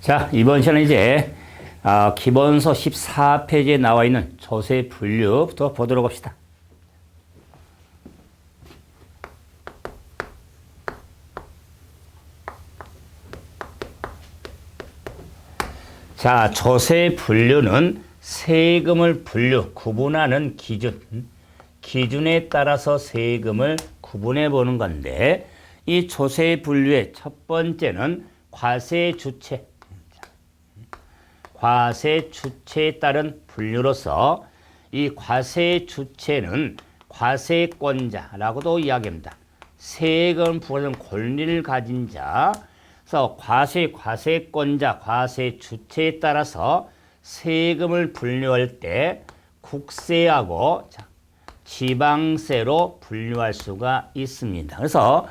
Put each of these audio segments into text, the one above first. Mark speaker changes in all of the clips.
Speaker 1: 자, 이번 시간은 이제 기본서 14페이지에 나와 있는 조세 분류부터 보도록 합시다. 자, 조세 분류는 세금을 구분하는 기준에 따라서 세금을 구분해 보는 건데, 이 조세 분류의 첫 번째는 과세 주체에 따른 분류로서, 이 과세 주체는 과세권자라고도 이야기합니다. 세금 부과하는 권리를 가진 자. 그래서 과세권자, 과세 주체에 따라서 세금을 분류할 때 국세하고 지방세로 분류할 수가 있습니다. 그래서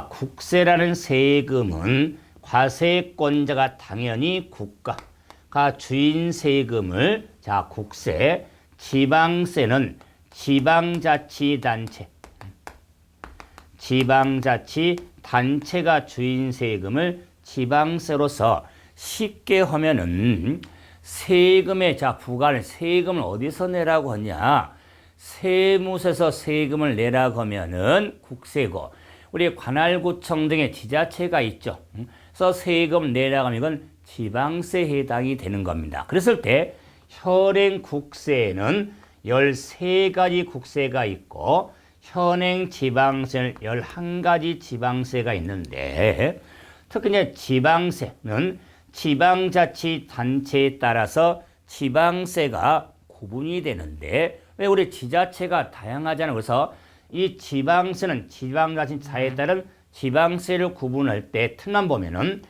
Speaker 1: 국세라는 세금은 과세권자가 당연히 국가가 주인 세금을 국세, 지방세는 지방자치단체가 주인 세금을 지방세로서, 쉽게 하면은 세금의 부과를 세금을 어디서 내라고 하냐? 세무서에서 세금을 내라고 하면은 국세고, 우리 관할구청 등의 지자체가 있죠. 그래서 세금 내라고 하면 이건 지방세에 해당이 되는 겁니다. 그랬을 때 현행 국세에는 13가지 국세가 있고 현행 지방세는 11가지 지방세가 있는데, 특히 이제 지방세는 지방자치단체에 따라서 지방세가 구분이 되는데, 왜 우리 지자체가 다양하잖아요. 그래서 이 지방세는 지방자치단체에 따른 지방세를 구분할 때 특만 보면은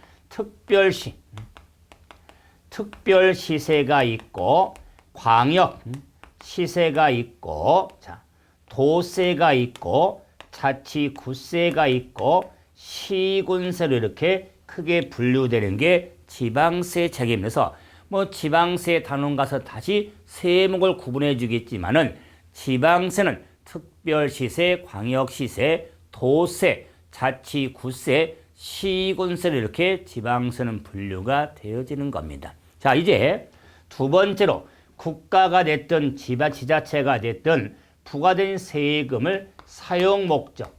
Speaker 1: 특별시세가 있고, 광역시세가 있고, 도세가 있고, 자치구세가 있고, 시군세로 이렇게 크게 분류되는 게 지방세 책임이라서, 지방세 단원 가서 다시 세목을 구분해 주겠지만은, 지방세는 특별시세, 광역시세, 도세, 자치구세, 시군세로 이렇게 지방세는 분류가 되어지는 겁니다. 자, 이제 두 번째로 국가가 됐든 지자체가 됐든 부과된 세금을 사용목적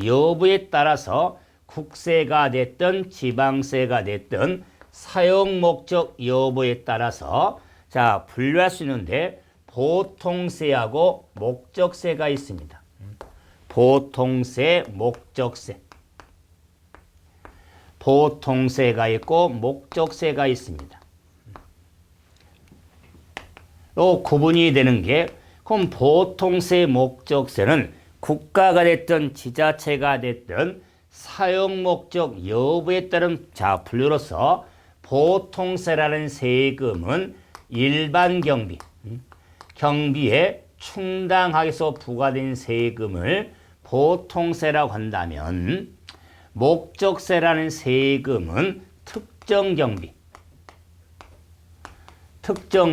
Speaker 1: 여부에 따라서 국세가 됐든 지방세가 됐든 사용목적 여부에 따라서 분류할 수 있는데, 보통세하고 목적세가 있습니다. 보통세, 목적세. 보통세가 있고 목적세가 있습니다. 또 구분이 되는 게, 그럼 보통세, 목적세는 국가가 됐든 지자체가 됐든 사용목적 여부에 따른 분류로서, 보통세라는 세금은 일반 경비에 충당하기 위해서 부과된 세금을 보통세라고 한다면, 목적세라는 세금은 특정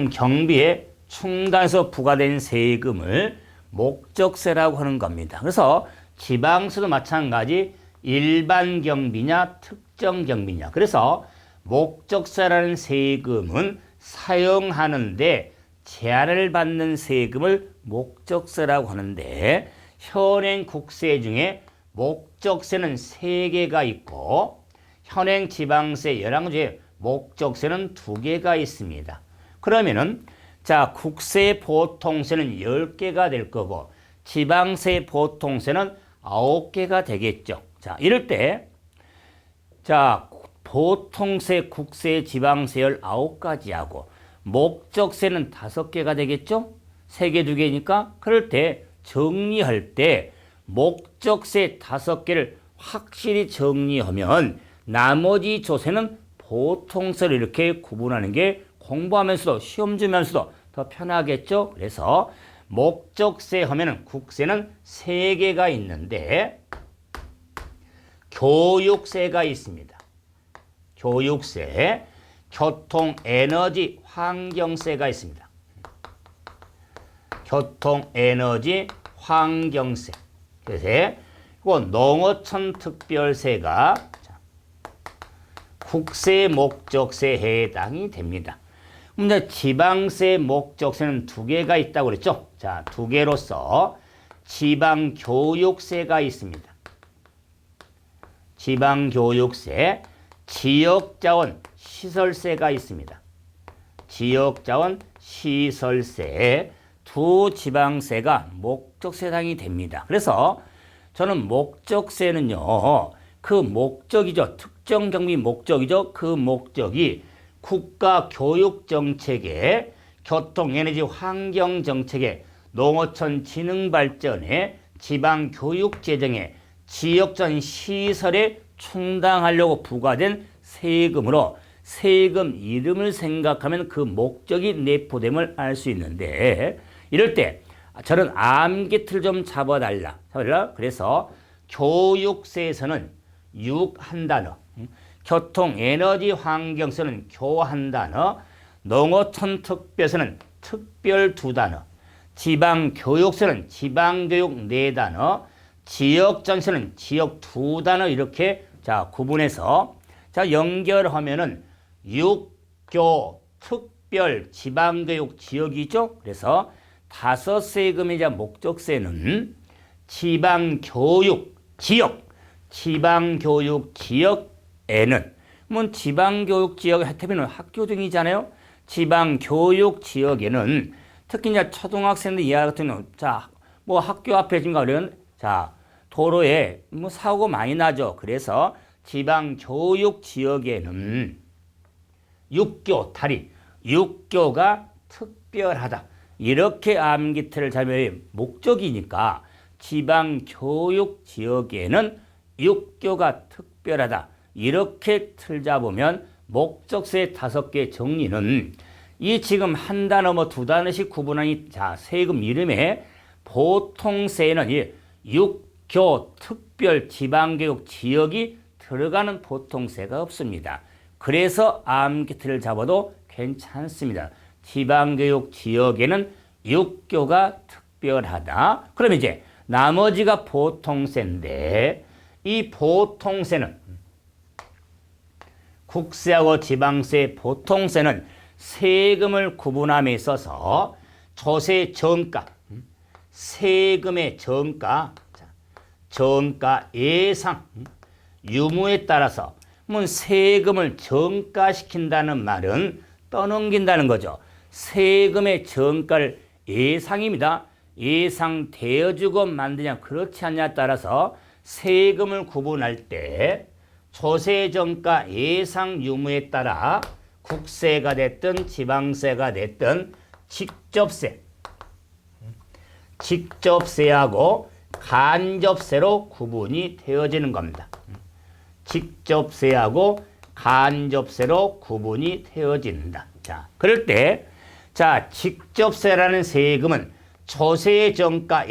Speaker 1: 경비에 충당해서 부과된 세금을 목적세라고 하는 겁니다. 그래서 지방세도 마찬가지 일반 경비냐 특정 경비냐. 그래서 목적세라는 세금은 사용하는데 제한을 받는 세금을 목적세라고 하는데, 현행 국세 중에 목적세는 3개가 있고 현행 지방세 11개 중에 목적세는 2개가 있습니다. 그러면은 국세 보통세는 10개가 될 거고 지방세 보통세는 9개가 되겠죠. 이럴 때 보통세, 국세, 지방세 19가지 하고 목적세는 5개가 되겠죠? 3개, 2개니까. 그럴 때 정리할 때 목적세 5개를 확실히 정리하면 나머지 조세는 보통세를 이렇게 구분하는 게 공부하면서도 시험 주면서도 더 편하겠죠? 그래서 목적세 하면은 국세는 3개가 있는데, 교육세가 있습니다. 교육세, 교통, 에너지, 환경세가 있습니다. 교통, 에너지, 환경세. 그래서 농어촌 특별세가 국세 목적세에 해당이 됩니다. 그럼 이제 지방세 목적세는 두 개가 있다고 그랬죠? 자, 두 개로서 지방교육세가 있습니다. 지방교육세, 지역자원 시설세가 있습니다. 지역자원 시설세 두 지방세가 목적세 해당이 됩니다. 그래서 저는 목적세는요, 그 목적이죠. 특정 경비 목적이죠. 그 목적이 국가 교육 정책에 교통, 에너지, 환경 정책에 농어촌 진흥 발전에 지방 교육 재정에 지역전 시설에 충당하려고 부과된 세금으로 세금 이름을 생각하면 그 목적이 내포됨을 알 수 있는데 이럴 때 저는 암기틀 좀 잡아달라. 그래서 교육세에서는 육 한 단어, 교통, 에너지, 환경세는 교 한 단어, 농어촌 특별세는 특별 두 단어, 지방교육세는 지방교육 네 단어, 지역전세는 지역 두 단어 이렇게 자 구분해서 자 연결하면은 육교 특별 지방교육 지역이죠. 그래서 다섯 세금이자 목적세는 지방교육 지역, 지방교육 지역에는 뭐 지방교육 지역 혜택은 학교 등이잖아요. 지방교육 지역에는 특히 이제 초등학생들 이하 같은 경우는 자 뭐 학교 앞에 지금 가면 자 도로에 뭐 사고 많이 나죠. 그래서 지방교육 지역에는 육교 다리, 육교가 특별하다. 이렇게 암기틀을 잡으면 목적이니까 지방교육 지역에는 육교가 특별하다. 이렇게 틀 잡으면 목적세 다섯 개 정리는 이 지금 한 단어 뭐 두 단어씩 구분하니 자 세금 이름에 보통세에는 이 육교 특별 지방교육 지역이 들어가는 보통세가 없습니다. 그래서 암기틀을 잡아도 괜찮습니다. 지방교육 지역에는 육교가 특별하다. 그럼 이제 나머지가 보통세인데 이 보통세는 국세하고 지방세 보통세는 세금을 구분함에 있어서 조세 정가, 세금의 정가, 정가 예상, 유무에 따라서 세금을 정가시킨다는 말은 떠넘긴다는 거죠. 세금의 정가를 예상입니다. 예상되어주고 만드냐 그렇지 않냐에 따라서 세금을 구분할 때 조세정가 예상 유무에 따라 국세가 됐든 지방세가 됐든 직접세하고 간접세로 구분이 되어지는 겁니다. 직접세하고 간접세로 구분이 되어진다. 자, 그럴 때, 자, 직접세라는 세금은 조세정가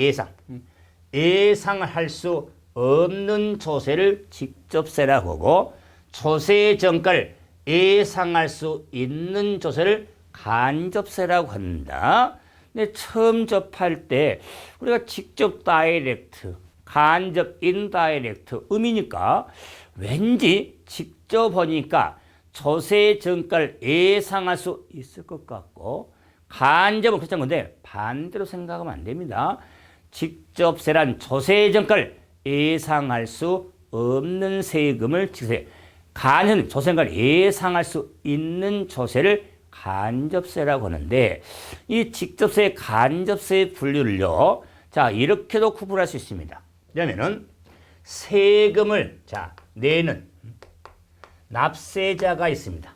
Speaker 1: 예상을 할 수 없는 조세를 직접세라고 하고, 조세정가를 예상할 수 있는 조세를 간접세라고 한다. 근데 처음 접할 때 우리가 직접 다이렉트, 간접 인다이렉트 음이니까 왠지 직접 하니까 조세 정가를 예상할 수 있을 것 같고 간접은 그렇지 않은 건데 반대로 생각하면 안 됩니다. 직접세란 조세 정가를 예상할 수 없는 세금을 직접세, 간접은 조세 정가를 예상할 수 있는 조세를 간접세라고 하는데 이 직접세, 간접세 분류를요. 자, 이렇게도 구분할 수 있습니다. 그러면은 세금을 자, 내는 납세자가 있습니다.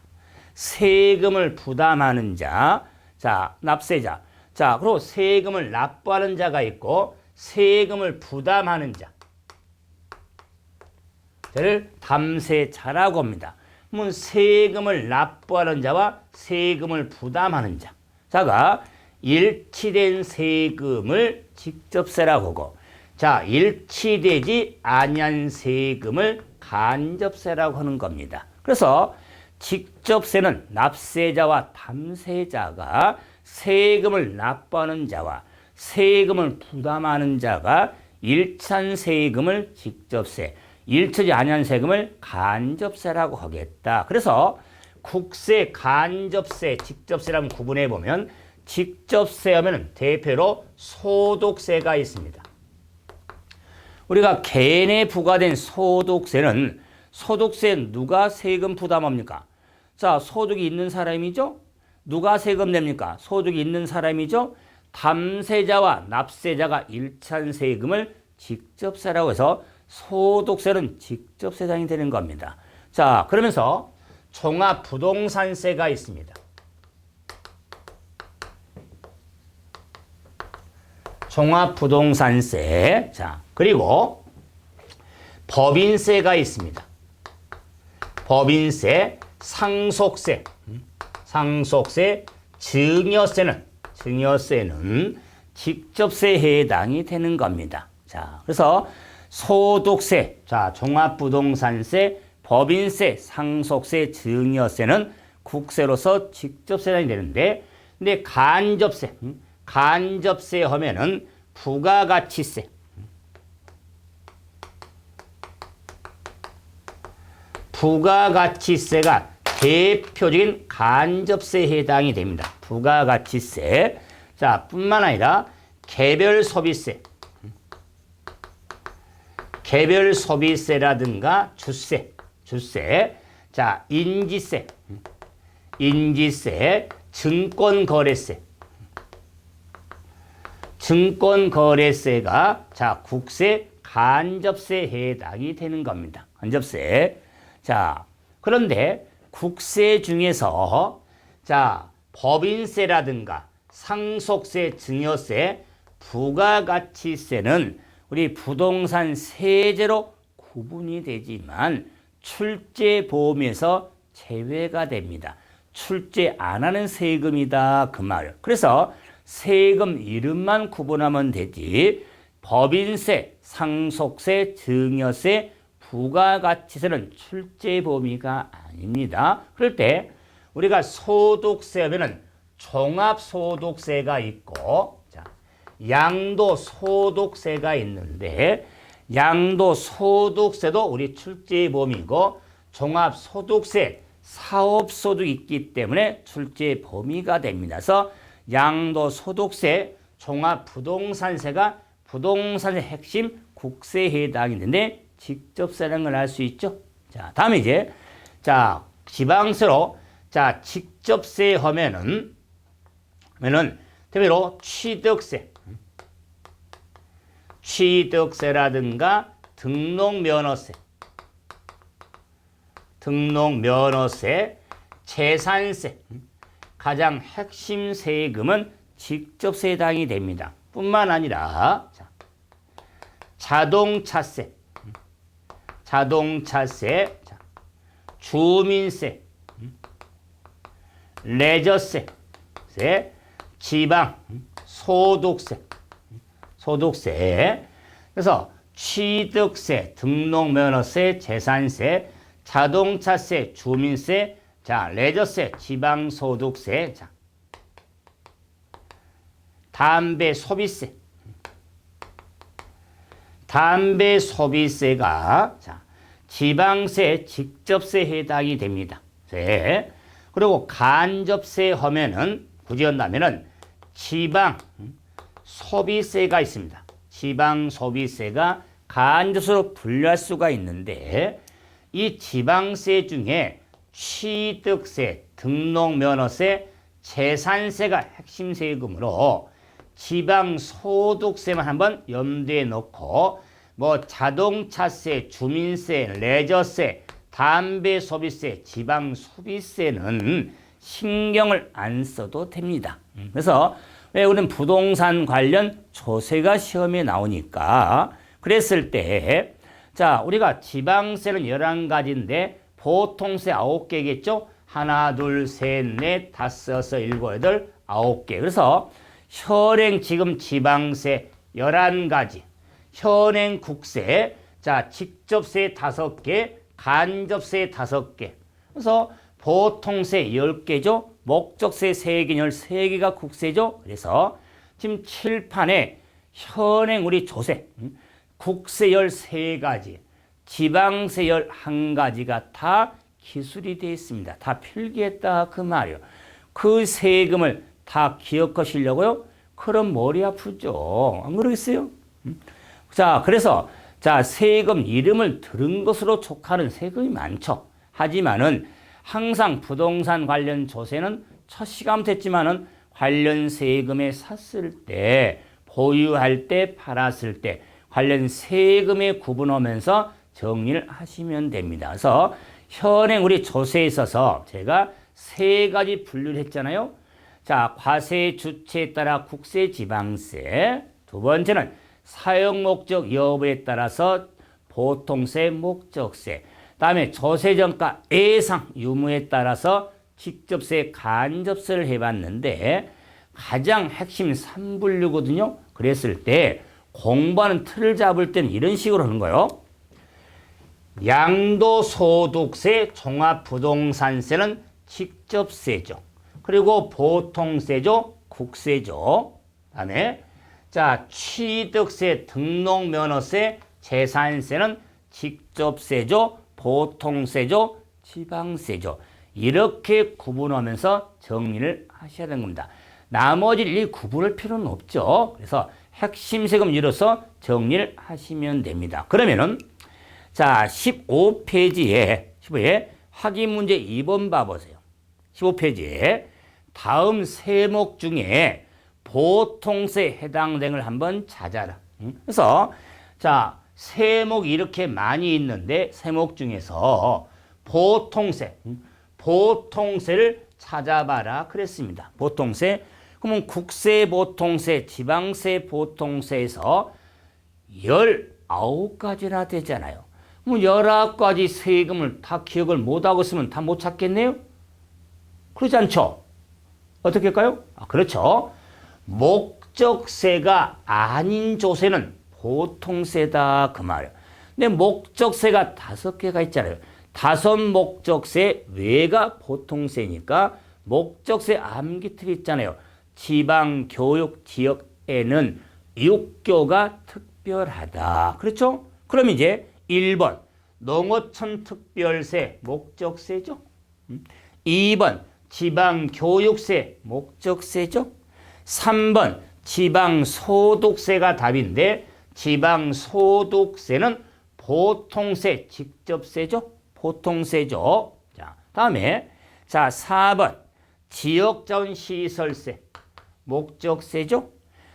Speaker 1: 세금을 부담하는 자, 자, 납세자. 자, 그리고 세금을 납부하는 자가 있고 세금을 부담하는 자. 를 담세자라고 합니다. 그러면 세금을 납부하는 자와 세금을 부담하는 자가 일치된 세금을 직접세라고 하고 자, 일치되지 아니한 세금을 간접세라고 하는 겁니다. 그래서 직접세는 납세자와 담세자가 세금을 납부하는 자와 세금을 부담하는 자가 일치한 세금을 직접세, 일처리 아니한 세금을 간접세라고 하겠다. 그래서 국세, 간접세, 직접세라고 구분해 보면 직접세 하면 대표로 소득세가 있습니다. 우리가 개인에 부과된 소득세는 소득세 누가 세금 부담합니까? 자, 소득이 있는 사람이죠? 누가 세금 냅니까? 소득이 있는 사람이죠? 담세자와 납세자가 일찬 세금을 직접세라고 해서 소득세는 직접세상이 되는 겁니다. 자, 그러면서 종합부동산세가 있습니다. 종합부동산세. 자, 그리고 법인세가 있습니다. 법인세, 상속세, 증여세는 직접세에 해당이 되는 겁니다. 자, 그래서 소득세, 자, 종합부동산세, 법인세, 상속세, 증여세는 국세로서 직접세당이 되는데, 근데 간접세 하면은 부가가치세, 부가가치세가 대표적인 간접세에 해당이 됩니다. 부가가치세. 자, 뿐만 아니라 개별소비세라든가 주세. 자, 인지세, 증권거래세가 자, 국세 간접세에 해당이 되는 겁니다. 간접세. 자, 그런데 국세 중에서 자, 법인세라든가 상속세, 증여세, 부가가치세는 우리 부동산 세제로 구분이 되지만 출제보험에서 제외가 됩니다. 출제 안 하는 세금이다 그 말. 그래서 세금 이름만 구분하면 되지 법인세, 상속세, 증여세, 부가가치세는 출제 범위가 아닙니다. 그럴 때 우리가 소득세 하면은 종합소득세가 있고, 자, 양도소득세가 있는데, 양도소득세도 우리 출제 범위고, 종합소득세, 사업소득이 있기 때문에 출제 범위가 됩니다. 그래서 양도소득세, 종합부동산세가 부동산의 핵심 국세에 해당이 되는데 직접세라는 걸 알 수 있죠. 자, 다음에 이제 자, 지방세로 자, 직접세 하면은 대표로 취득세라든가 등록면허세, 재산세, 가장 핵심 세금은 직접세에 해당이 됩니다. 뿐만 아니라 자, 자동차세, 자, 주민세, 레저세, 지방, 소득세. 그래서 취득세, 등록면허세, 재산세, 자동차세, 주민세, 자, 레저세, 지방소득세, 자, 담배소비세가 자, 지방세, 직접세 해당이 됩니다. 네. 그리고 간접세 하면은 굳이 한다면은 지방 소비세가 있습니다. 지방 소비세가 간접세로 분류할 수가 있는데 이 지방세 중에 취득세, 등록면허세, 재산세가 핵심 세금으로 지방소득세만 한번 염두에 놓고 뭐 자동차세, 주민세, 레저세, 담배소비세, 지방소비세는 신경을 안 써도 됩니다. 그래서 왜 우리는 부동산 관련 조세가 시험에 나오니까 그랬을 때 자, 우리가 지방세는 11가지인데 보통세 9개겠죠? 하나, 둘, 셋, 넷, 다섯, 여섯, 일곱, 여덟, 9개. 그래서 현행 지금 지방세 11가지, 현행 국세, 자, 직접세 5개, 간접세 5개. 그래서 보통세 10개죠. 목적세 3개, 13개가 국세죠. 그래서 지금 칠판에 현행 우리 조세, 국세 13가지, 지방세 11가지가 다 기술이 되어 있습니다. 다 필기했다 그 말이에요. 그 세금을 다 기억하시려고요? 그럼 머리 아프죠. 안 그러겠어요? 자, 그래서 자, 세금 이름을 들은 것으로 촉하는 세금이 많죠. 하지만은 항상 부동산 관련 조세는 첫 시간부터 했지만은 관련 세금에 샀을 때, 보유할 때, 팔았을 때 관련 세금에 구분하면서 정리를 하시면 됩니다. 그래서 현행 우리 조세에 있어서 제가 세 가지 분류를 했잖아요. 자, 과세 주체에 따라 국세, 지방세. 두 번째는 사용 목적 여부에 따라서 보통세, 목적세. 다음에 조세정가 예상 유무에 따라서 직접세, 간접세를 해봤는데 가장 핵심 3분류거든요. 그랬을 때 공부하는 틀을 잡을 때는 이런 식으로 하는 거예요. 양도소득세, 종합부동산세는 직접세죠. 그리고 보통세죠. 국세죠. 다음에 자, 취득세, 등록면허세, 재산세는 직접세죠. 보통세죠. 지방세죠. 이렇게 구분하면서 정리를 하셔야 되는 겁니다. 나머지를 이 구분할 필요는 없죠. 그래서 핵심 세금 이로써 정리를 하시면 됩니다. 그러면은 자, 15페이지에 확인 문제 2번 봐보세요. 15페이지에 다음 세목 중에 보통세에 해당되는 한번 찾아라. 그래서 자, 세목이 이렇게 많이 있는데 세목 중에서 보통세를 찾아봐라 그랬습니다. 보통세. 그러면 국세 보통세, 지방세 보통세에서 19가지나 되잖아요. 그럼 19가지 세금을 다 기억을 못하고 있으면 다 못 찾겠네요? 그렇지 않죠? 어떻게 할까요? 그렇죠. 목적세가 아닌 조세는 보통세다 그 말이에요. 근데 목적세가 5개가 있잖아요. 5 목적세 외가 보통세니까 목적세 암기틀이 있잖아요. 지방 교육 지역에는 6교가 특별하다. 그렇죠? 그럼 이제 1번 농어촌 특별세 목적세죠. 2번 지방 교육세 목적세죠. 3번 지방 소득세가 답인데 지방 소득세는 보통세 직접세죠. 보통세죠. 자, 다음에 자, 4번 지역자원 시설세 목적세죠.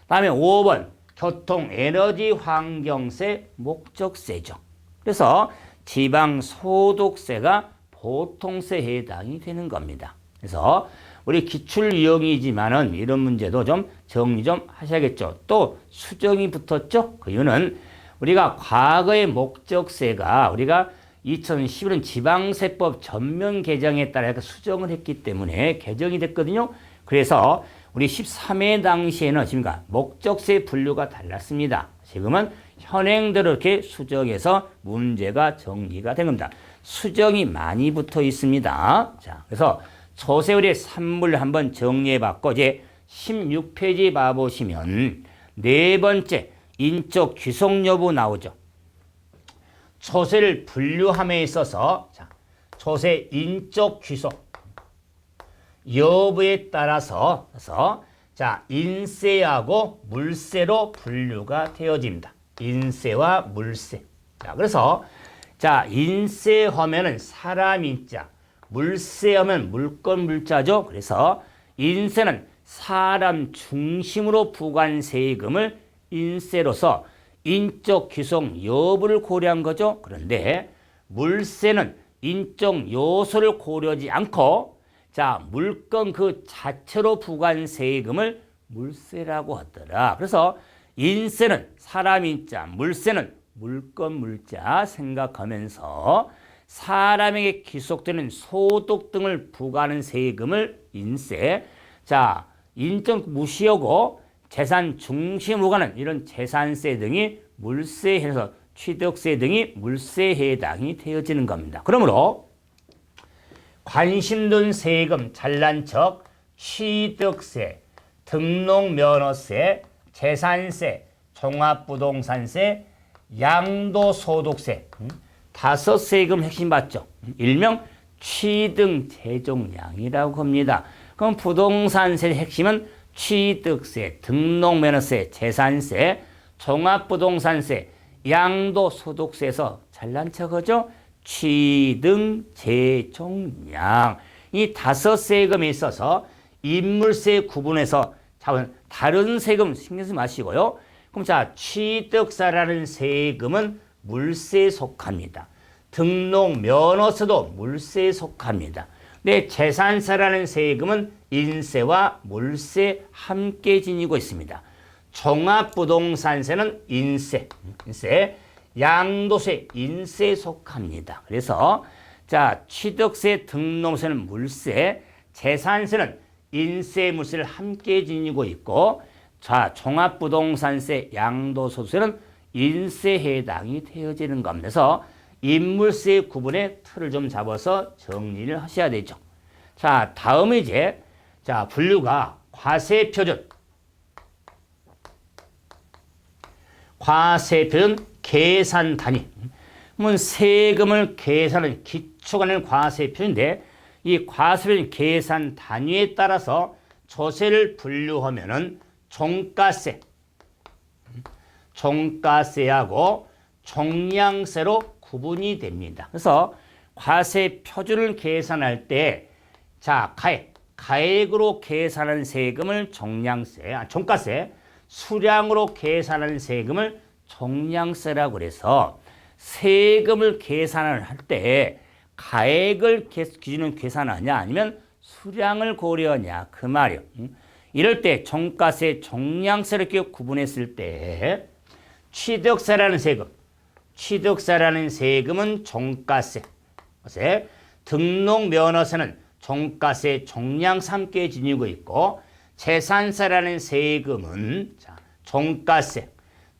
Speaker 1: 다음에 5번 교통 에너지 환경세 목적세죠. 그래서 지방 소득세가 보통세에 해당이 되는 겁니다. 그래서 우리 기출 유형이지만은 이런 문제도 좀 정리 좀 하셔야겠죠. 또 수정이 붙었죠. 그 이유는 우리가 과거의 목적세가 우리가 2011년 지방세법 전면 개정에 따라 수정을 했기 때문에 개정이 됐거든요. 그래서 우리 13회 당시에는 지금과 목적세 분류가 달랐습니다. 지금은 현행대로 이렇게 수정해서 문제가 정리가 된 겁니다. 수정이 많이 붙어 있습니다. 자, 그래서 조세율의 3물 한번 정리해봤고 이제 16페이지 봐보시면 네 번째 인적 귀속 여부 나오죠. 조세를 분류함에 있어서 자, 조세 인적 귀속 여부에 따라서 자, 인세하고 물세로 분류가 되어집니다. 인세와 물세. 자, 그래서 자, 인세하면은 사람 인자, 물세하면 물건 물자죠. 그래서 인세는 사람 중심으로 부과한 세금을 인세로서 인적 귀속 여부를 고려한 거죠. 그런데 물세는 인적 요소를 고려하지 않고 자, 물건 그 자체로 부과한 세금을 물세라고 하더라. 그래서 인세는 사람 인자, 물세는 물건 물자 생각하면서 사람에게 귀속되는 소득 등을 부과하는 세금을 인세. 자, 인적 무시하고 재산 중심으로 가는 이런 재산세 등이 물세에 해서 취득세 등이 물세에 해당이 되어지는 겁니다. 그러므로 관심 둔 세금 잘난 척, 취득세, 등록면허세, 재산세, 종합부동산세, 양도소득세 다섯 세금 핵심 봤죠? 일명 취등 재종량이라고 합니다. 그럼 부동산세 핵심은 취득세, 등록면허세, 재산세, 종합부동산세, 양도소득세에서 잘난 척하죠? 취등 재종량. 이 다섯 세금에 있어서 인물세 구분해서 다른 세금 신경 쓰지 마시고요. 그럼 자, 취득세라는 세금은 물세에 속합니다. 등록 면허세도 물세에 속합니다. 근데 재산세라는 세금은 인세와 물세 함께 지니고 있습니다. 종합부동산세는 인세, 양도세, 인세에 속합니다. 그래서 자, 취득세, 등록세는 물세, 재산세는 인세, 물세를 함께 지니고 있고, 자, 종합부동산세, 양도소득세는 인세에 해당이 되어지는 겁니다. 그래서 인물세 구분의 틀을 좀 잡아서 정리를 하셔야 되죠. 자, 다음은 이제 자, 분류가 과세표준, 계산 단위. 그러면 세금을 계산하는 기초가 과세표준인데 이 과세표준 계산 단위에 따라서 조세를 분류하면은 종가세하고 종량세로 구분이 됩니다. 그래서 과세 표준을 계산할 때, 자, 가액으로 계산하는 세금을 종가세, 수량으로 계산하는 세금을 종량세라고 그래서 세금을 계산을 할 때 가액을 기준으로 계산하냐 아니면 수량을 고려하냐 그 말이요. 이럴 때 종가세, 종량세를 이렇게 구분했을 때 취득세라는 세금은 종가세, 등록면허세는 종가세, 종량세 함께 지니고 있고, 재산세라는 세금은 종가세,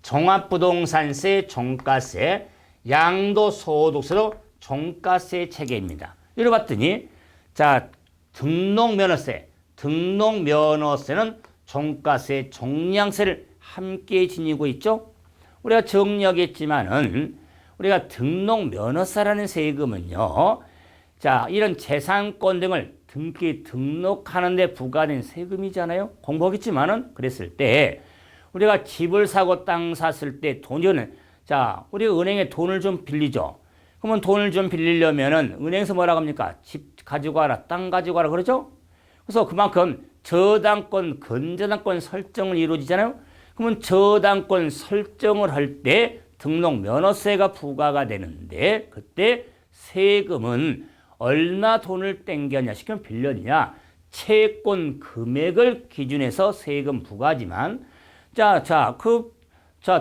Speaker 1: 종합부동산세, 종가세, 양도소득세도 종가세 체계입니다. 이래 봤더니 자, 등록면허세는 종가세, 종량세를 함께 지니고 있죠. 우리가 정리하겠지만은 우리가 등록면허세라는 세금은요, 자, 이런 재산권 등을 등록하는 데 부과된 세금이잖아요. 공부하겠지만은 그랬을 때 우리가 집을 사고 땅 샀을 때 돈을, 자, 우리가 은행에 돈을 좀 빌리죠. 그러면 돈을 좀 빌리려면은 은행에서 뭐라고 합니까? 집 가지고 와라, 땅 가지고 와라 그러죠? 그래서 그만큼 저당권, 근저당권 설정을 이루어지잖아요. 그러면 저당권 설정을 할 때 등록면허세가 부과가 되는데 그때 세금은 얼마 돈을 땡겼냐, 시키면 빌렸냐, 채권 금액을 기준해서 세금 부과지만,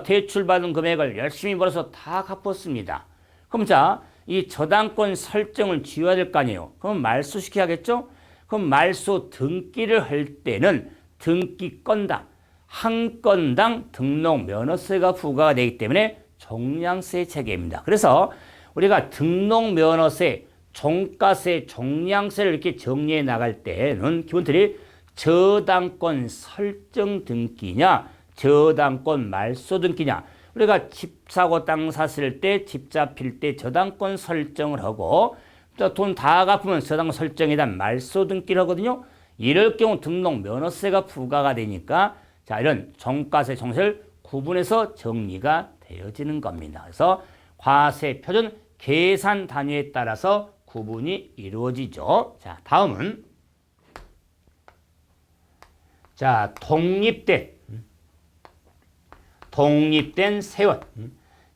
Speaker 1: 대출 받은 금액을 열심히 벌어서 다 갚았습니다. 그럼 자, 이 저당권 설정을 지어야 될 거 아니에요. 그럼 말소시켜야겠죠? 그럼 말소 등기를 할 때는 등기건당, 한 건당 등록면허세가 부과가 되기 때문에 종량세 체계입니다. 그래서 우리가 등록면허세, 종가세, 종량세를 이렇게 정리해 나갈 때는 기본들이 저당권 설정 등기냐, 저당권 말소 등기냐. 우리가 집 사고 땅 샀을 때, 집 잡힐 때 저당권 설정을 하고, 또 돈 다 갚으면 저당권 설정에 대한 말소 등기를 하거든요. 이럴 경우 등록면허세가 부과가 되니까, 자, 이런 종가세, 종세를 구분해서 정리가 되어지는 겁니다. 그래서 과세 표준 계산 단위에 따라서 구분이 이루어지죠. 자, 다음은 자, 독립된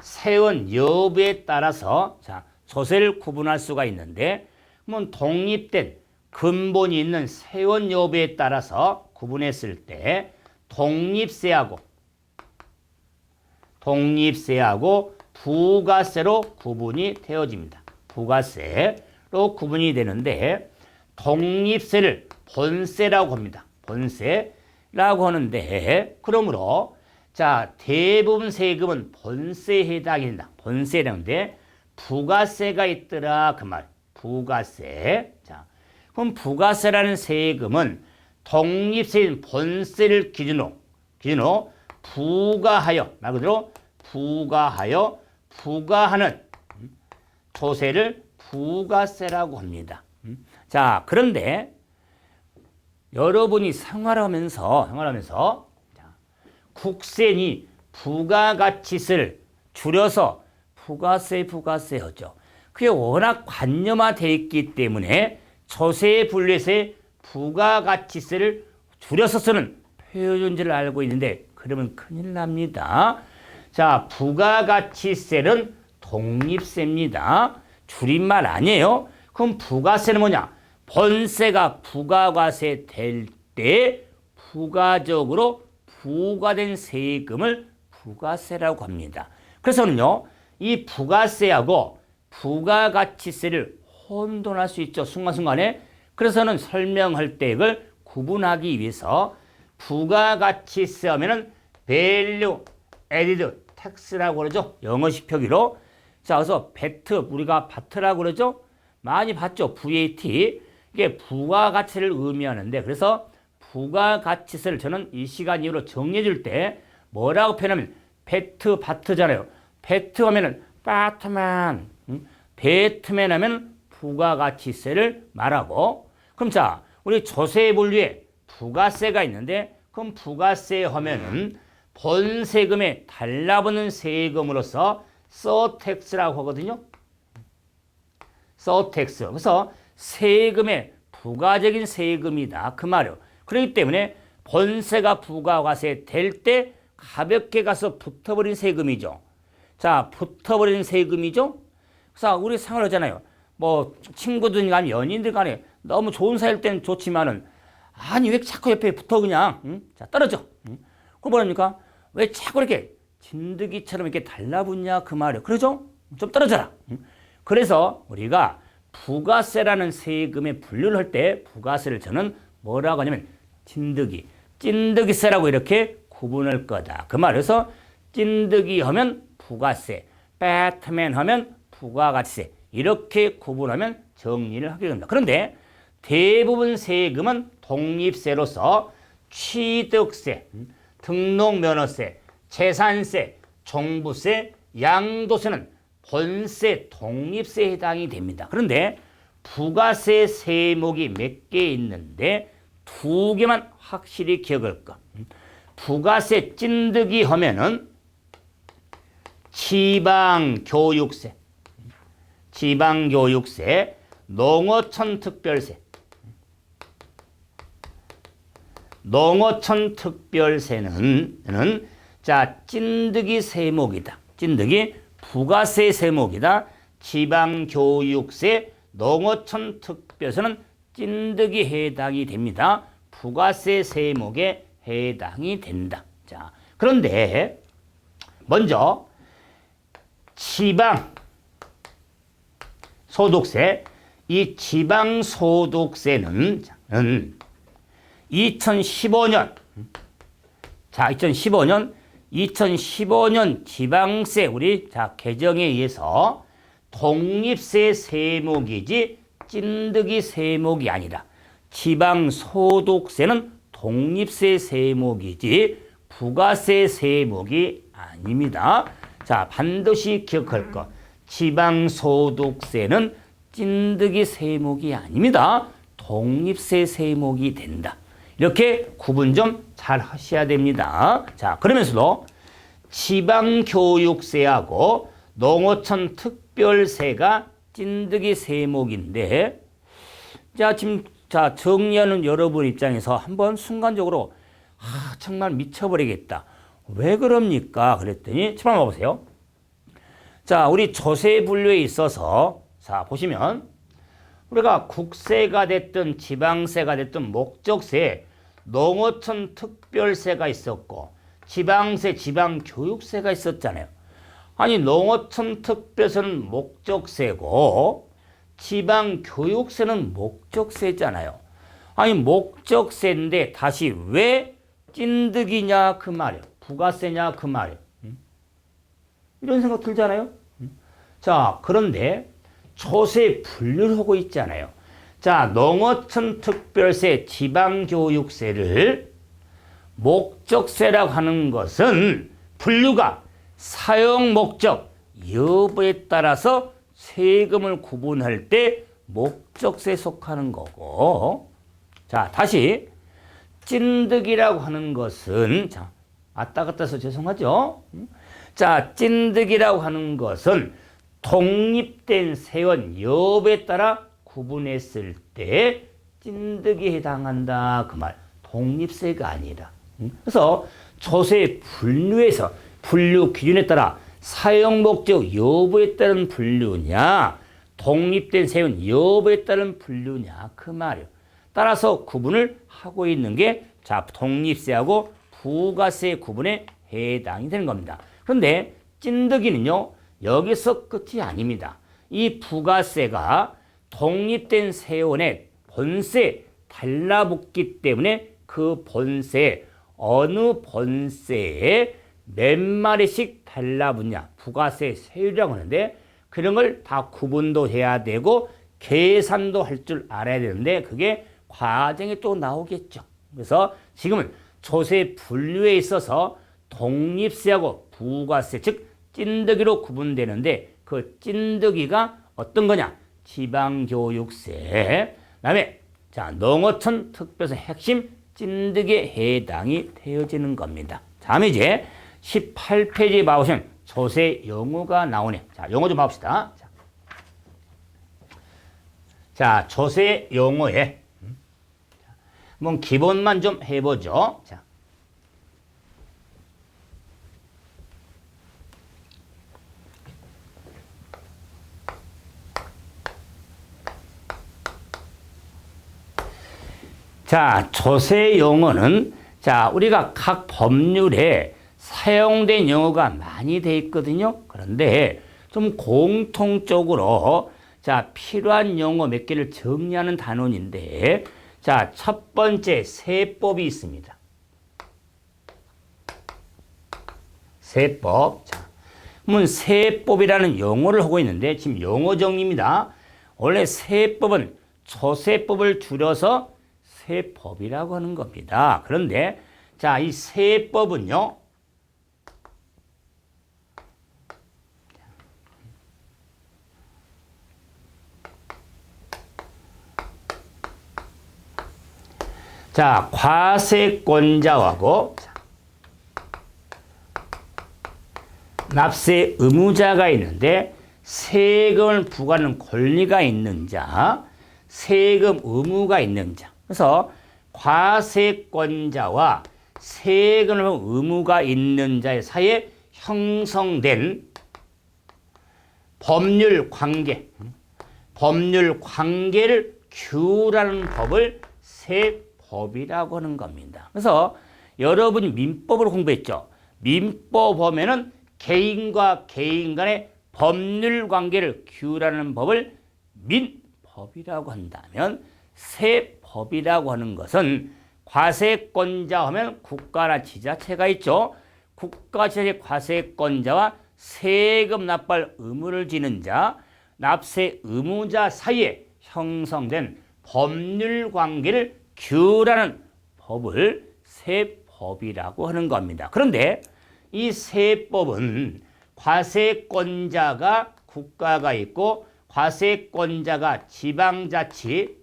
Speaker 1: 세원 여부에 따라서 자, 조세를 구분할 수가 있는데, 그러면 독립된 근본이 있는 세원 여부에 따라서 구분했을 때 독립세하고 부가세로 구분이 되어집니다. 부가세로 구분이 되는데 독립세를 본세라고 합니다. 본세라고 하는데, 그러므로 자, 대부분 세금은 본세에 해당이 된다. 본세라는데 부가세가 있더라 그 말. 부가세. 자, 그럼 부가세라는 세금은 독립세인 본세를 기준으로 부과하여, 말 그대로 부과하는 조세를 부가세라고 합니다. 자, 그런데 여러분이 생활하면서 자, 국세니 부가가치세를 줄여서 부가세 하죠. 그게 워낙 관념화되어 있기 때문에 조세에 분류해서 부가가치세를 줄여서 쓰는 표준지를 알고 있는데 그러면 큰일 납니다. 자, 부가가치세는 독립세입니다. 줄임말 아니에요. 그럼 부가세는 뭐냐? 본세가 부가과세 될 때 부가적으로 부과된 세금을 부가세라고 합니다. 그래서는요, 이 부가세하고 부가가치세를 혼돈할 수 있죠. 순간순간에. 그래서는 설명할 때 이걸 구분하기 위해서 부가가치세 하면은 value added tax라고 그러죠. 영어식 표기로. 자, 그래서 VAT, 우리가 바트라고 그러죠. 많이 봤죠. VAT. 이게 부가가치를 의미하는데, 그래서 부가가치세를 저는 이 시간 이후로 정리해 줄 때 뭐라고 표현하면 배트, 바트잖아요. 배트 하면은 바트맨, 배트맨 하면 부가가치세를 말하고, 그럼 자, 우리 조세 분류에 부가세가 있는데, 그럼 부가세 하면은 본세금에 달라붙는 세금으로서 서택스라고 하거든요. 서택스. 그래서 세금의 부가적인 세금이다. 그 말이요. 그렇기 때문에 본세가 부가과세 될 때 가볍게 가서 붙어버린 세금이죠. 자, 붙어버린 세금이죠. 그래서 우리 생활하잖아요. 뭐 친구들 간에 연인들 간에 너무 좋은 사이일 때는 좋지만은 아니 왜 자꾸 옆에 붙어 그냥 자 떨어져. 그럼 뭐랍니까? 왜 자꾸 이렇게 진드기처럼 이렇게 달라붙냐 그 말이에요. 그러죠? 좀 떨어져라. 그래서 우리가 부가세라는 세금의 분류를 할 때 부가세를 저는 뭐라고 하냐면 진드기, 찐득이세라고 이렇게 구분할 거다. 그 말에서 찐득이 하면 부가세, 배트맨 하면 부가가치세 이렇게 구분하면 정리를 하게 됩니다. 그런데 대부분 세금은 독립세로서 취득세, 등록면허세, 재산세, 종부세, 양도세는 본세, 독립세에 해당이 됩니다. 그런데 부가세 세목이 몇 개 있는데 두 개만 확실히 기억할 것. 부가세 찐득이 하면은 지방교육세, 농어촌 특별세, 농어촌 특별세는 자 찐득이 세목이다. 찐득이 부가세 세목이다. 지방교육세, 농어촌 특별세는 찐득이 해당이 됩니다. 부가세 세목에 해당이 된다. 자, 그런데 먼저 지방 소득세, 이 지방 소득세는 2015년 2015년 지방세 우리 자 개정에 의해서 독립세 세목이지 찐득이 세목이 아니라 지방 소득세는 독립세 세목이지 부가세 세목이 아닙니다. 자, 반드시 기억할 것. 지방 소득세는 찐득이 세목이 아닙니다. 독립세 세목이 된다. 이렇게 구분 좀 잘 하셔야 됩니다. 자, 그러면서도 지방교육세하고 농어촌 특별세가 찐득이 세목인데, 자, 지금 정리하는 여러분 입장에서 한번 순간적으로 정말 미쳐버리겠다. 왜 그럽니까? 그랬더니 처음 봐보세요. 자, 우리 조세 분류에 있어서 자 보시면 우리가 국세가 됐든 지방세가 됐든 목적세, 농어촌 특별세가 있었고 지방세, 지방교육세가 있었잖아요. 아니 농어촌 특별세는 목적세고 지방교육세는 목적세잖아요. 아니 목적세인데 다시 왜 찐득이냐 그 말이에요. 부가세냐 그 말이에요. 이런 생각 들잖아요. 자, 그런데 조세 분류를 하고 있잖아요. 자, 농어촌 특별세, 지방교육세를 목적세라고 하는 것은 분류가 사용 목적 여부에 따라서 세금을 구분할 때 목적세에 속하는 거고. 자, 다시 찐득이라고 하는 것은, 자, 아따 갔다 해서 죄송하죠. 자, 찐득이라고 하는 것은 독립된 세원 여부에 따라 구분했을 때 찐득이 해당한다 그 말. 독립세가 아니라. 그래서 조세 분류에서 분류 기준에 따라 사용 목적 여부에 따른 분류냐, 독립된 세원 여부에 따른 분류냐 그 말이에요. 따라서 구분을 하고 있는 게 자, 독립세하고 부가세 구분에 해당이 되는 겁니다. 그런데 찐득이는요, 여기서 끝이 아닙니다. 이 부가세가 독립된 세원의 본세에 달라붙기 때문에 그 본세에 어느 본세에 몇 마리씩 달라붙냐, 부가세 세율이라고 하는데 그런 걸 다 구분도 해야 되고 계산도 할 줄 알아야 되는데 그게 과정에 또 나오겠죠. 그래서 지금은 조세 분류에 있어서 독립세하고 부가세, 즉 찐득이로 구분되는데 그 찐득이가 어떤 거냐? 지방교육세. 그다음에 자, 농어촌 특별세 핵심 찐득에 해당이 되어지는 겁니다. 다음에 이제 18페이지에 봐보시면 조세 용어가 나오네. 자, 용어 좀 봐봅시다. 자, 조세 용어에 한번 기본만 좀 해보죠. 자. 자, 조세 용어는 자, 우리가 각 법률에 사용된 용어가 많이 돼 있거든요. 그런데 좀 공통적으로 자, 필요한 용어 몇 개를 정리하는 단원인데 자, 첫 번째 세법이 있습니다. 세법. 자, 그러면 세법이라는 용어를 하고 있는데 지금 용어 정리입니다. 원래 세법은 조세법을 줄여서 세법이라고 하는 겁니다. 그런데 자, 이 세법은요, 자, 과세권자하고 납세 의무자가 있는데 세금을 부과하는 권리가 있는 자, 세금 의무가 있는 자. 그래서 과세권자와 세금을 의무가 있는 자의 사이에 형성된 법률 관계를 규율하는 법을 세법이라고 하는 겁니다. 그래서 여러분이 민법을 공부했죠. 민법 보면은 개인과 개인 간의 법률 관계를 규율하는 법을 민법이라고 한다면 세법이라고 하는 것은 과세권자 하면 국가나 지자체가 있죠. 국가, 지자체, 과세권자와 세금 납부할 의무를 지는 자, 납세 의무자 사이에 형성된 법률 관계를 규율하는 법을 세법이라고 하는 겁니다. 그런데 이 세법은 과세권자가 국가가 있고 과세권자가 지방자치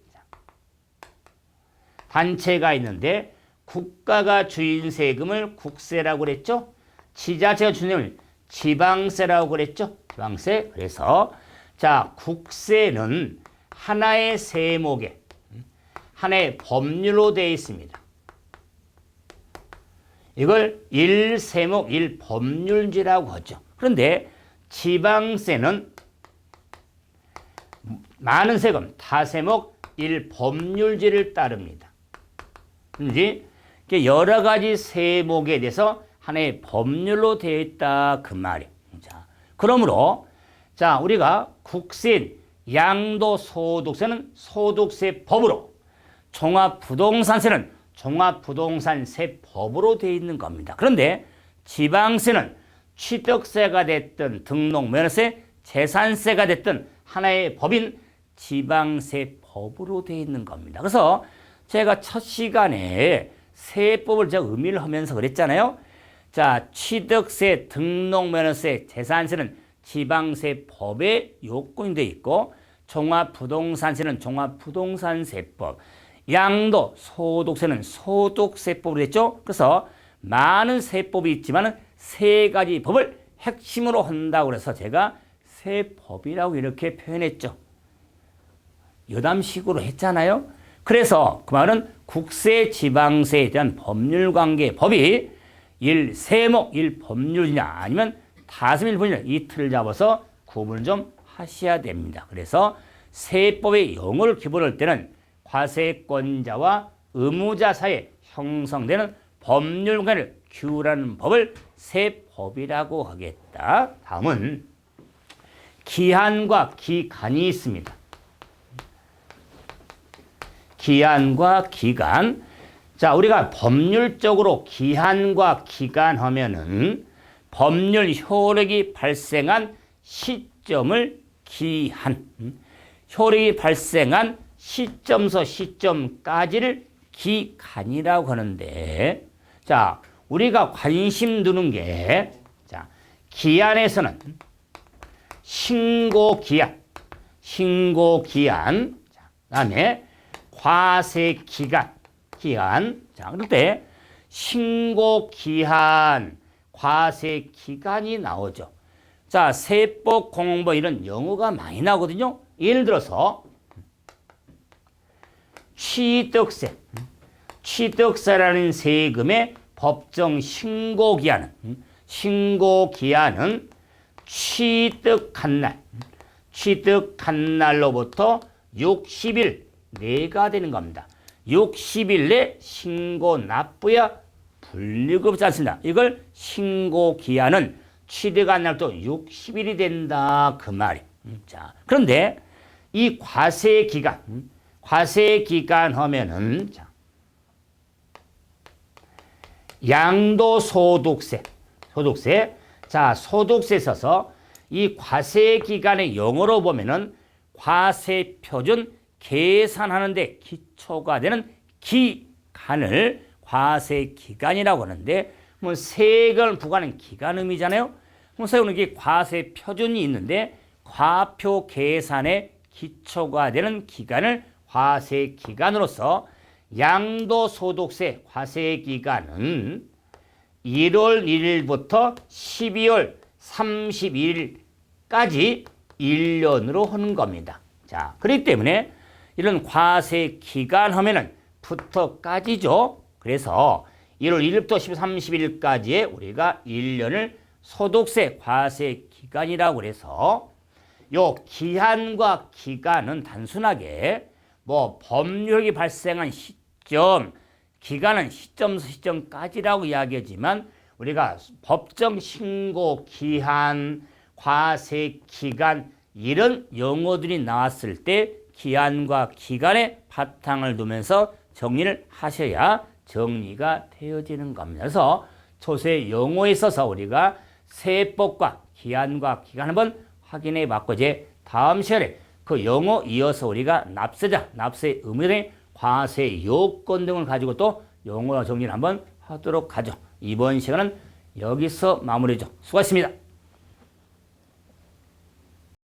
Speaker 1: 단체가 있는데 국가가 주인 세금을 국세라고 그랬죠. 지자체가 주인 세금을 지방세라고 그랬죠. 지방세. 그래서 자, 국세는 하나의 세목에 하나의 법률로 되어 있습니다. 이걸 일세목 일법률지라고 하죠. 그런데 지방세는 많은 세금 다세목 일법률지를 따릅니다. 그런지 여러 가지 세목에 대해서 하나의 법률로 되어 있다 그 말이에요. 자, 그러므로 자, 우리가 국세인 양도소득세는 소득세법으로, 종합부동산세는 종합부동산세법으로 되어 있는 겁니다. 그런데 지방세는 취득세가 됐든 등록면허세, 재산세가 됐든 하나의 법인 지방세법으로 되어 있는 겁니다. 그래서 제가 첫 시간에 세법을 제가 의미를 하면서 그랬잖아요. 자, 취득세, 등록면허세, 재산세는 지방세법의 요건이 되어 있고 종합부동산세는 종합부동산세법, 양도, 소득세는 소득세법으로 됐죠. 그래서 많은 세법이 있지만 세 가지 법을 핵심으로 한다고 해서 제가 세법이라고 이렇게 표현했죠. 여담식으로 했잖아요. 그래서 그 말은 국세, 지방세에 대한 법률관계 법이 1세목 1법률이냐 아니면 다스밀 법률 이 틀을 잡아서 구분을 좀 하셔야 됩니다. 그래서 세법의 용어를 기본할 때는 과세권자와 의무자 사이에 형성되는 법률관계를 규율하는 법을 세법이라고 하겠다. 다음은 기한과 기간이 있습니다. 기한과 기간. 자, 우리가 법률적으로 기한과 기간 하면은 법률 효력이 발생한 시점을 기한, 효력이 발생한 시점서 시점까지를 기간이라고 하는데, 자, 우리가 관심 두는 게, 자, 기한에서는 신고기한, 자, 그다음에 과세기간, 자, 그럴 때 신고기한, 과세기간이 나오죠. 자, 세법, 공법 이런 용어가 많이 나오거든요. 예를 들어서 취득세, 취득세라는 세금의 법정 신고기한은 취득한 날로부터 60일 내가 되는 겁니다. 60일 내 신고 납부야 불리급지 않습니다. 이걸 신고기한은 취득한 날부터 60일이 된다 그 말이. 자, 그런데 이 과세기간 하면은 자, 양도소득세, 자, 소득세에 있어서 이 과세기간의 용어로 보면은 과세표준 계산하는데 기초가 되는 기간을 과세기간이라고 하는데, 뭐 세금을 부과하는 기간음이잖아요. 그래서 이게 과세표준이 있는데 과표 계산의 기초가 되는 기간을 과세기간으로서 양도소득세 과세기간은 1월 1일부터 12월 31일까지 1년으로 하는 겁니다. 자, 그렇기 때문에 이런 과세기간 하면은 부터까지죠. 그래서 1월 1일부터 12월 31일까지의 우리가 1년을 소득세 과세기간이라고 해서 요 기한과 기간은 단순하게 뭐 법률이 발생한 시점, 기간은 시점에서 시점까지라고 이야기하지만 우리가 법정 신고 기한, 과세 기간 이런 용어들이 나왔을 때 기한과 기간에 바탕을 두면서 정리를 하셔야 정리가 되어지는 겁니다. 그래서 조세 용어에 있어서 우리가 세법과 기한과 기간 한번 확인해 봤고, 이제 다음 시간에 그 용어 이어서 우리가 납세자, 납세 의무에 과세 요건 등을 가지고 또 용어 정리를 한번 하도록 하죠. 이번 시간은 여기서 마무리죠. 수고하셨습니다.